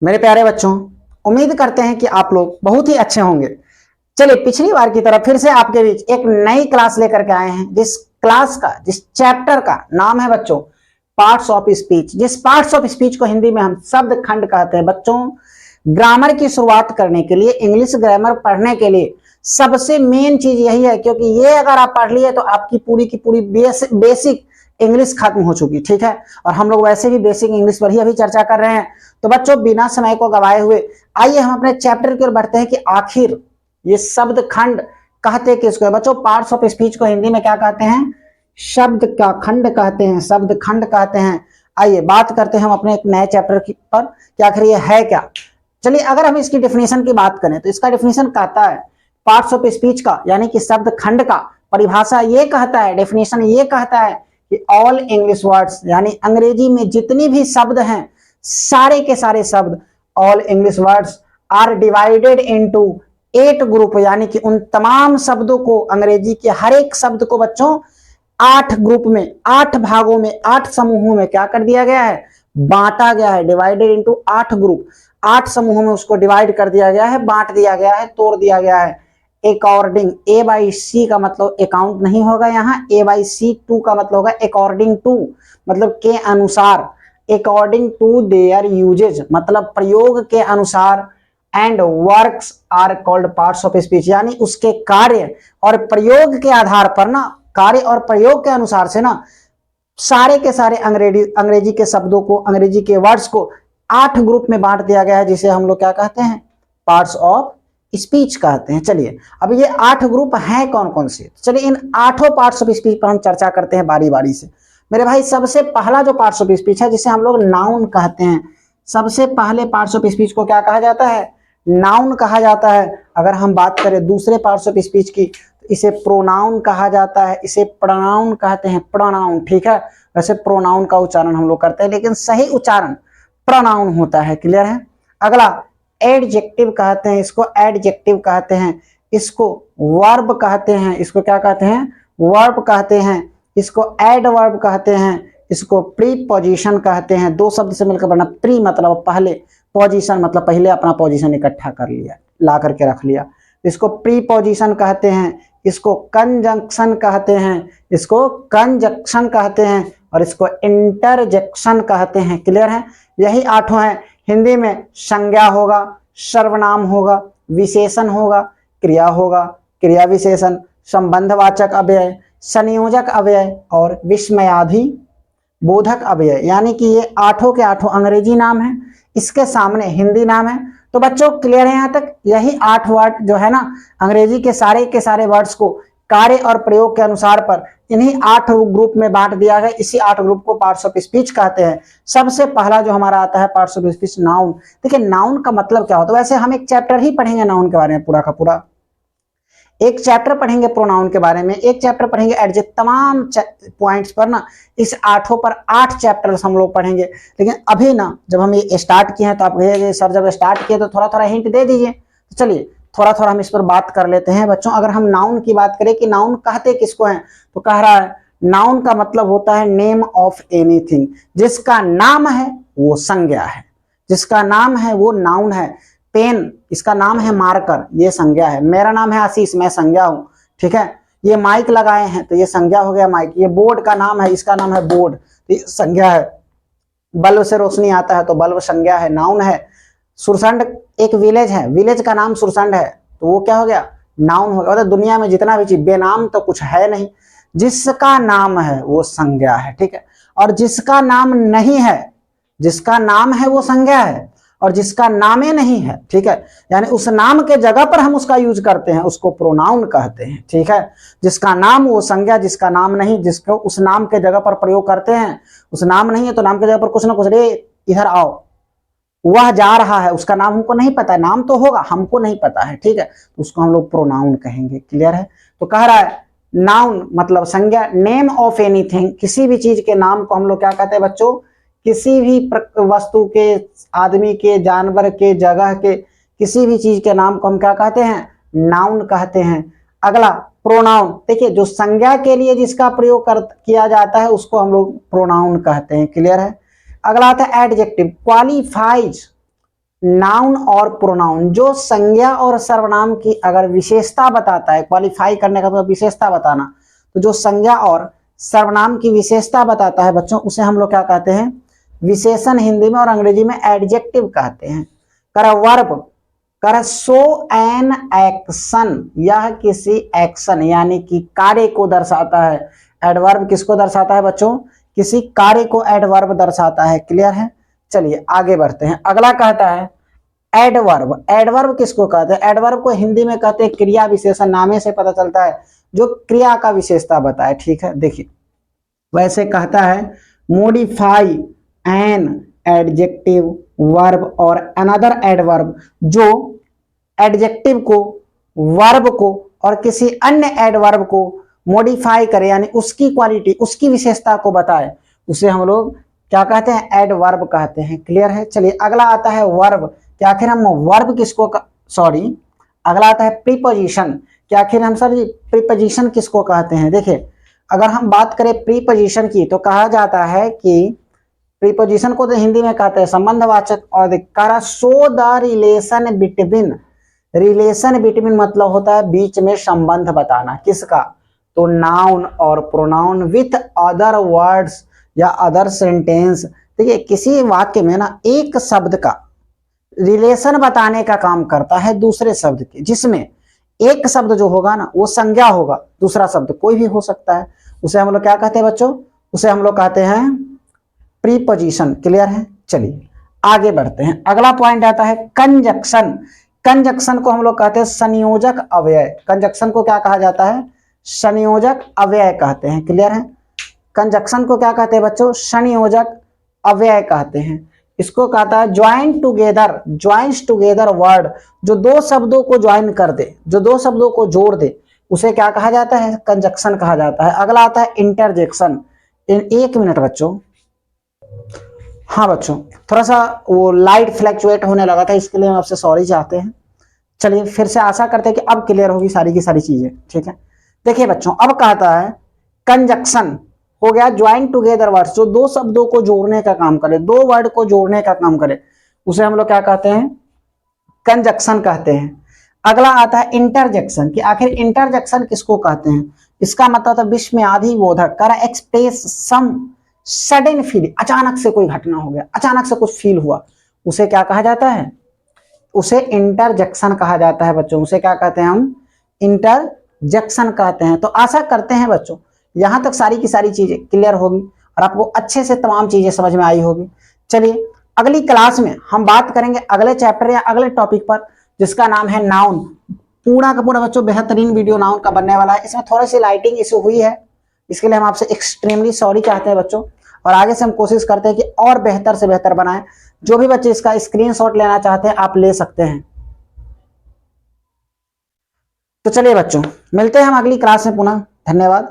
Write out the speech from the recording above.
मेरे प्यारे बच्चों, उम्मीद करते हैं कि आप लोग बहुत ही अच्छे होंगे। चलिए, पिछली बार की तरह फिर से आपके बीच एक नई क्लास लेकर के आए हैं। जिस चैप्टर का नाम है बच्चों पार्ट्स ऑफ स्पीच। जिस पार्ट्स ऑफ स्पीच को हिंदी में हम शब्द खंड कहते हैं। बच्चों, ग्रामर की शुरुआत करने के लिए, इंग्लिश ग्रामर पढ़ने के लिए सबसे मेन चीज यही है, क्योंकि ये अगर आप पढ़ लिए तो आपकी पूरी की पूरी बेसिक इंग्लिश खत्म हो चुकी। ठीक है, और हम लोग वैसे भी बेसिक इंग्लिश पर ही अभी चर्चा कर रहे हैं। तो बच्चों, बिना समय को गवाए हुए आइए हम अपने चैप्टर की ओर बढ़ते हैं कि आखिर ये शब्द खंड कहते किसको है। बच्चों, पार्ट्स ऑफ स्पीच को हिंदी में क्या कहते हैं? शब्द का खंड कहते हैं, शब्द खंड कहते हैं। आइए बात करते हैं हम अपने एक नए चैप्टर पर कि आखिर ये है क्या। चलिए, अगर हम इसकी डेफिनेशन की बात करें तो इसका डेफिनेशन कहता है, पार्ट्स ऑफ स्पीच का यानी कि शब्द खंड का परिभाषा ये कहता है, डेफिनेशन ये कहता है कि ऑल इंग्लिश वर्ड्स, यानी अंग्रेजी में जितनी भी शब्द हैं, सारे के सारे शब्द, all English words are divided into 8 group, यानी कि उन तमाम शब्दों को, अंग्रेजी के हर एक शब्द को बच्चों 8 ग्रुप में, 8 भागों में, 8 समूहों में क्या कर दिया गया है? बांटा गया है। डिवाइडेड इनटू 8 ग्रुप, 8 समूहों में उसको डिवाइड कर दिया गया है, बांट दिया गया है, तोड़ दिया गया है। अकॉर्डिंग, ए बाई सी का मतलब अकाउंट नहीं होगा यहाँ, ए बाई सी, टू का मतलब होगा अकॉर्डिंग टू, मतलब के अनुसार, अकॉर्डिंग टू देयर यूजेज, मतलब प्रयोग के अनुसार। And works are called parts of speech, यानी उसके कार्य और प्रयोग के आधार पर ना, कार्य और प्रयोग के अनुसार से ना, सारे के सारे अंग्रेजी के शब्दों को, अंग्रेजी के वर्ड्स को 8 ग्रुप में बांट दिया गया है, जिसे हम लोग क्या कहते हैं? पार्ट्स ऑफ स्पीच कहते हैं। चलिए, अब ये 8 ग्रुप हैं कौन कौन से? चलिए, इन 8 पार्ट्स ऑफ स्पीच पर हम चर्चा करते हैं बारी बारी से। मेरे भाई, सबसे पहला जो पार्ट्स ऑफ स्पीच है, जिसे हम लोग नाउन कहते हैं, सबसे पहले पार्ट्स ऑफ स्पीच को क्या कहा जाता है? नाउन कहा जाता है। अगर हम बात करें दूसरे पार्ट्स ऑफ स्पीच की, तो इसे प्रोनाउन कहा जाता है, इसे प्रोनाउन कहते हैं, प्रोनाउन। ठीक है, वैसे प्रोनाउन का उच्चारण हम लोग करते हैं, लेकिन सही उच्चारण प्रोनाउन होता है। क्लियर है? अगला एडजेक्टिव कहते हैं, इसको एडजेक्टिव कहते हैं, इसको वर्ब कहते हैं, इसको क्या कहते हैं? वर्ब कहते हैं, इसको एडवर्ब कहते हैं, इसको प्रीपोजिशन कहते हैं। दो शब्द से मिलकर बना, प्री मतलब पहले, पोजीशन मतलब पहले अपना पोजीशन इकट्ठा कर लिया, ला करके रख लिया, इसको प्रीपोजिशन कहते हैं, इसको कंजंक्शन कहते हैं, इसको कंजक्शन कहते हैं, और इसको इंटरजेक्शन कहते हैं। क्लियर है? यही 8 हैं। हिंदी में संज्ञा होगा, सर्वनाम होगा, विशेषण होगा, क्रिया होगा, क्रिया विशेषण, संबंधवाचक अव्यय, संयोजक अव्यय और विस्मयाधि बोधक अव्यय, यानी कि ये 8 के 8 अंग्रेजी नाम है, इसके सामने हिंदी नाम है। तो बच्चों, क्लियर है यहाँ तक? यही 8 वर्ड जो है ना, अंग्रेजी के सारे वर्ड्स को कार्य और प्रयोग के अनुसार पर इन्हीं 8 ग्रुप में बांट दिया गया। इसी 8 ग्रुप को पार्ट्स ऑफ स्पीच कहते हैं। सबसे पहला जो हमारा आता है पार्ट्स ऑफ स्पीच, नाउन। देखिए, नाउन का मतलब क्या होता है? वैसे हम एक चैप्टर ही पढ़ेंगे नाउन के बारे में, पूरा का पूरा एक चैप्टर पढ़ेंगे प्रोनाउन के बारे में, एक चैप्टर पढ़ेंगे एडजेक्टिव, तमाम पॉइंट्स पर ना, इस 8 पर 8 चैप्टर्स हम लोग पढ़ेंगे। लेकिन अभी ना, जब हम ये स्टार्ट किए हैं तो आप कहिए सर, जब स्टार्ट किए तो थोड़ा थोड़ा हिंट दे दीजिए। तो चलिए, थोड़ा थोड़ा हम इस पर बात कर लेते हैं बच्चों। अगर हम नाउन की बात करें कि नाउन कहते किसको हैं, तो कह रहा है नाउन का मतलब होता है नेम ऑफ एनीथिंग, जिसका नाम है वो संज्ञा है, जिसका नाम है वो नाउन है। पेन, इसका नाम है मार्कर, ये संज्ञा है। मेरा नाम है आशीष, मैं संज्ञा हूं। ठीक है, ये माइक लगाए हैं तो ये संज्ञा हो गया माइक। ये बोर्ड का नाम है, इसका नाम है बोर्ड, तो ये संज्ञा है। बल्ब से रोशनी आता है तो बल्ब संज्ञा है, नाउन है। सुरसंड एक विलेज है, विलेज का नाम सुरसंड है, तो वो क्या हो गया? नाउन हो गया। मतलब दुनिया में जितना भी चीज, बेनाम तो कुछ है नहीं, जिसका नाम है वो संज्ञा है। ठीक है, और जिसका नाम नहीं है, जिसका नाम है वो संज्ञा है, और जिसका नामे नहीं है, ठीक है, यानी उस नाम के जगह पर हम उसका यूज करते हैं, उसको प्रोनाउन कहते हैं। ठीक है, जिसका नाम वो संज्ञा, जिसका नाम नहीं, जिसको उस नाम के जगह पर प्रयोग करते हैं। उस नाम नहीं है तो नाम के जगह पर कुछ ना कुछ, रे इधर आओ, वह जा रहा है, उसका नाम हमको नहीं पता है, नाम तो होगा, हमको नहीं पता है। ठीक है, तो उसको हम लोग प्रोनाउन कहेंगे। क्लियर है? तो कह रहा है नाउन मतलब संज्ञा, नेम ऑफ एनीथिंग, किसी भी चीज के नाम को हम लोग क्या कहते हैं बच्चों? किसी भी वस्तु के, आदमी के, जानवर के, जगह के, किसी भी चीज के नाम को हम क्या कहते हैं? नाउन कहते हैं। अगला प्रोनाउन, देखिए जो संज्ञा के लिए जिसका प्रयोग किया जाता है उसको हम लोग प्रोनाउन कहते हैं। क्लियर है? अगला आता है एडजेक्टिव, क्वालिफाइज नाउन और प्रोनाउन, जो संज्ञा और सर्वनाम की अगर विशेषता बताता है, क्वालिफाई करने का तो विशेषता बताना, तो जो संज्ञा और सर्वनाम की विशेषता बताता है बच्चों, उसे हम लोग क्या कहते हैं, विशेषण हिंदी में और अंग्रेजी में एडजेक्टिव कहते हैं। कर वर्ब, कर शो एन एक्शन, यह किसी एक्शन यानी कि कार्य को दर्शाता है। एडवर्ब किसको दर्शाता है बच्चों, किसी कार्य को एडवर्ब दर्शाता है। क्लियर है, चलिए आगे बढ़ते हैं। अगला कहता है एडवर्ब। एडवर्ब किसको कहते हैं, एडवर्ब को हिंदी में कहते हैं क्रिया विशेषण, नामे से पता चलता है जो क्रिया का विशेषता बताए। ठीक है, देखिए वैसे कहता है मोडिफाई एन एडजेक्टिव वर्ब और अनदर एडवर्ब, जो एडजेक्टिव को, वर्ब को और किसी अन्य एडवर्ब को मॉडिफाई करे, यानी उसकी क्वालिटी, उसकी विशेषता को बताए, उसे हम लोग क्या कहते हैं, एडवर्ब कहते हैं। क्लियर है, चलिए अगला आता है वर्ब, कि आखिर हम वर्ब किसको, सॉरी अगला आता है प्रीपोजिशन, कि आखिर हम सर प्रीपोजिशन किसको कहते हैं। देखिए अगर हम बात करें प्रीपोजिशन की, तो कहा जाता है कि प्रीपोजिशन को तो हिंदी में कहते हैं संबंधवाचक, और कर show the relation between, relation between मतलब होता है बीच में संबंध बताना, किसका, तो नाउन और प्रोनाउन विथ अदर वर्ड्स या अदर सेंटेंस। देखिए किसी वाक्य में ना एक शब्द का रिलेशन बताने का काम करता है दूसरे शब्द के, जिसमें एक शब्द जो होगा ना वो संज्ञा होगा, दूसरा शब्द कोई भी हो सकता है, उसे हम लोग क्या कहते हैं बच्चों, उसे हम लोग कहते हैं प्रीपोजिशन। क्लियर है, चलिए आगे बढ़ते हैं। अगला पॉइंट आता है कंजक्शन। कंजक्शन को हम लोग कहते हैं संयोजक अव्यय। कंजक्शन को क्या कहा जाता है, संयोजक अव्यय कहते हैं। क्लियर है, कंजक्शन को क्या कहते हैं बच्चों, संयोजक अव्यय कहते हैं। इसको कहता है join together, joins together word, जो दो शब्दों को ज्वाइन कर दे, जो दो शब्दों को जोड़ दे, उसे क्या कहा जाता है, कंजक्शन कहा जाता है। अगला आता है इंटरजेक्शन। एक मिनट बच्चों, हाँ बच्चों थोड़ा सा वो लाइट फ्लैक्चुएट होने लगा था, इसके लिए हम आपसे सॉरी चाहते हैं। चलिए फिर से आशा करते हैं कि अब क्लियर होगी सारी की सारी चीजें। ठीक है, देखिए बच्चों अब कहता है कंजक्शन हो गया ज्वाइन टुगेदर वर्ड्स, जो दो शब्दों को जोड़ने का काम करे, दो वर्ड को जोड़ने का काम करे, उसे हम लोग क्या कहते हैं, कंजक्शन कहते हैं। अगला आता है इंटरजेक्शन, कि आखिर इंटरजेक्शन किसको कहते हैं। इसका मतलब है विस्मयादि बोधक, कर एक्सप्रेस सम सडन फीलिंग, अचानक से कोई घटना हो गया, अचानक से कुछ फील हुआ, उसे क्या कहा जाता है, उसे इंटरजेक्शन कहा जाता है बच्चों। उसे क्या कहते हैं हम, इंटरजेक्शन कहते हैं। तो आशा करते हैं बच्चों यहां तक सारी की सारी चीजें क्लियर होगी और आपको अच्छे से तमाम चीजें समझ में आई होगी। चलिए अगली क्लास में हम बात करेंगे अगले चैप्टर या अगले टॉपिक पर, जिसका नाम है नाउन। पूरा का पूरा बच्चों बेहतरीन वीडियो नाउन का बनने वाला है। इसमें थोड़ी सी लाइटिंग इशू हुई है, इसके लिए हम आपसे एक्सट्रीमली सॉरी चाहते हैं बच्चों, और आगे से हम कोशिश करते हैं कि और बेहतर से बेहतर बनाएं। जो भी बच्चे इसका स्क्रीनशॉट लेना चाहते हैं आप ले सकते हैं। तो चलिए बच्चों मिलते हैं हम अगली क्लास में पुनः, धन्यवाद।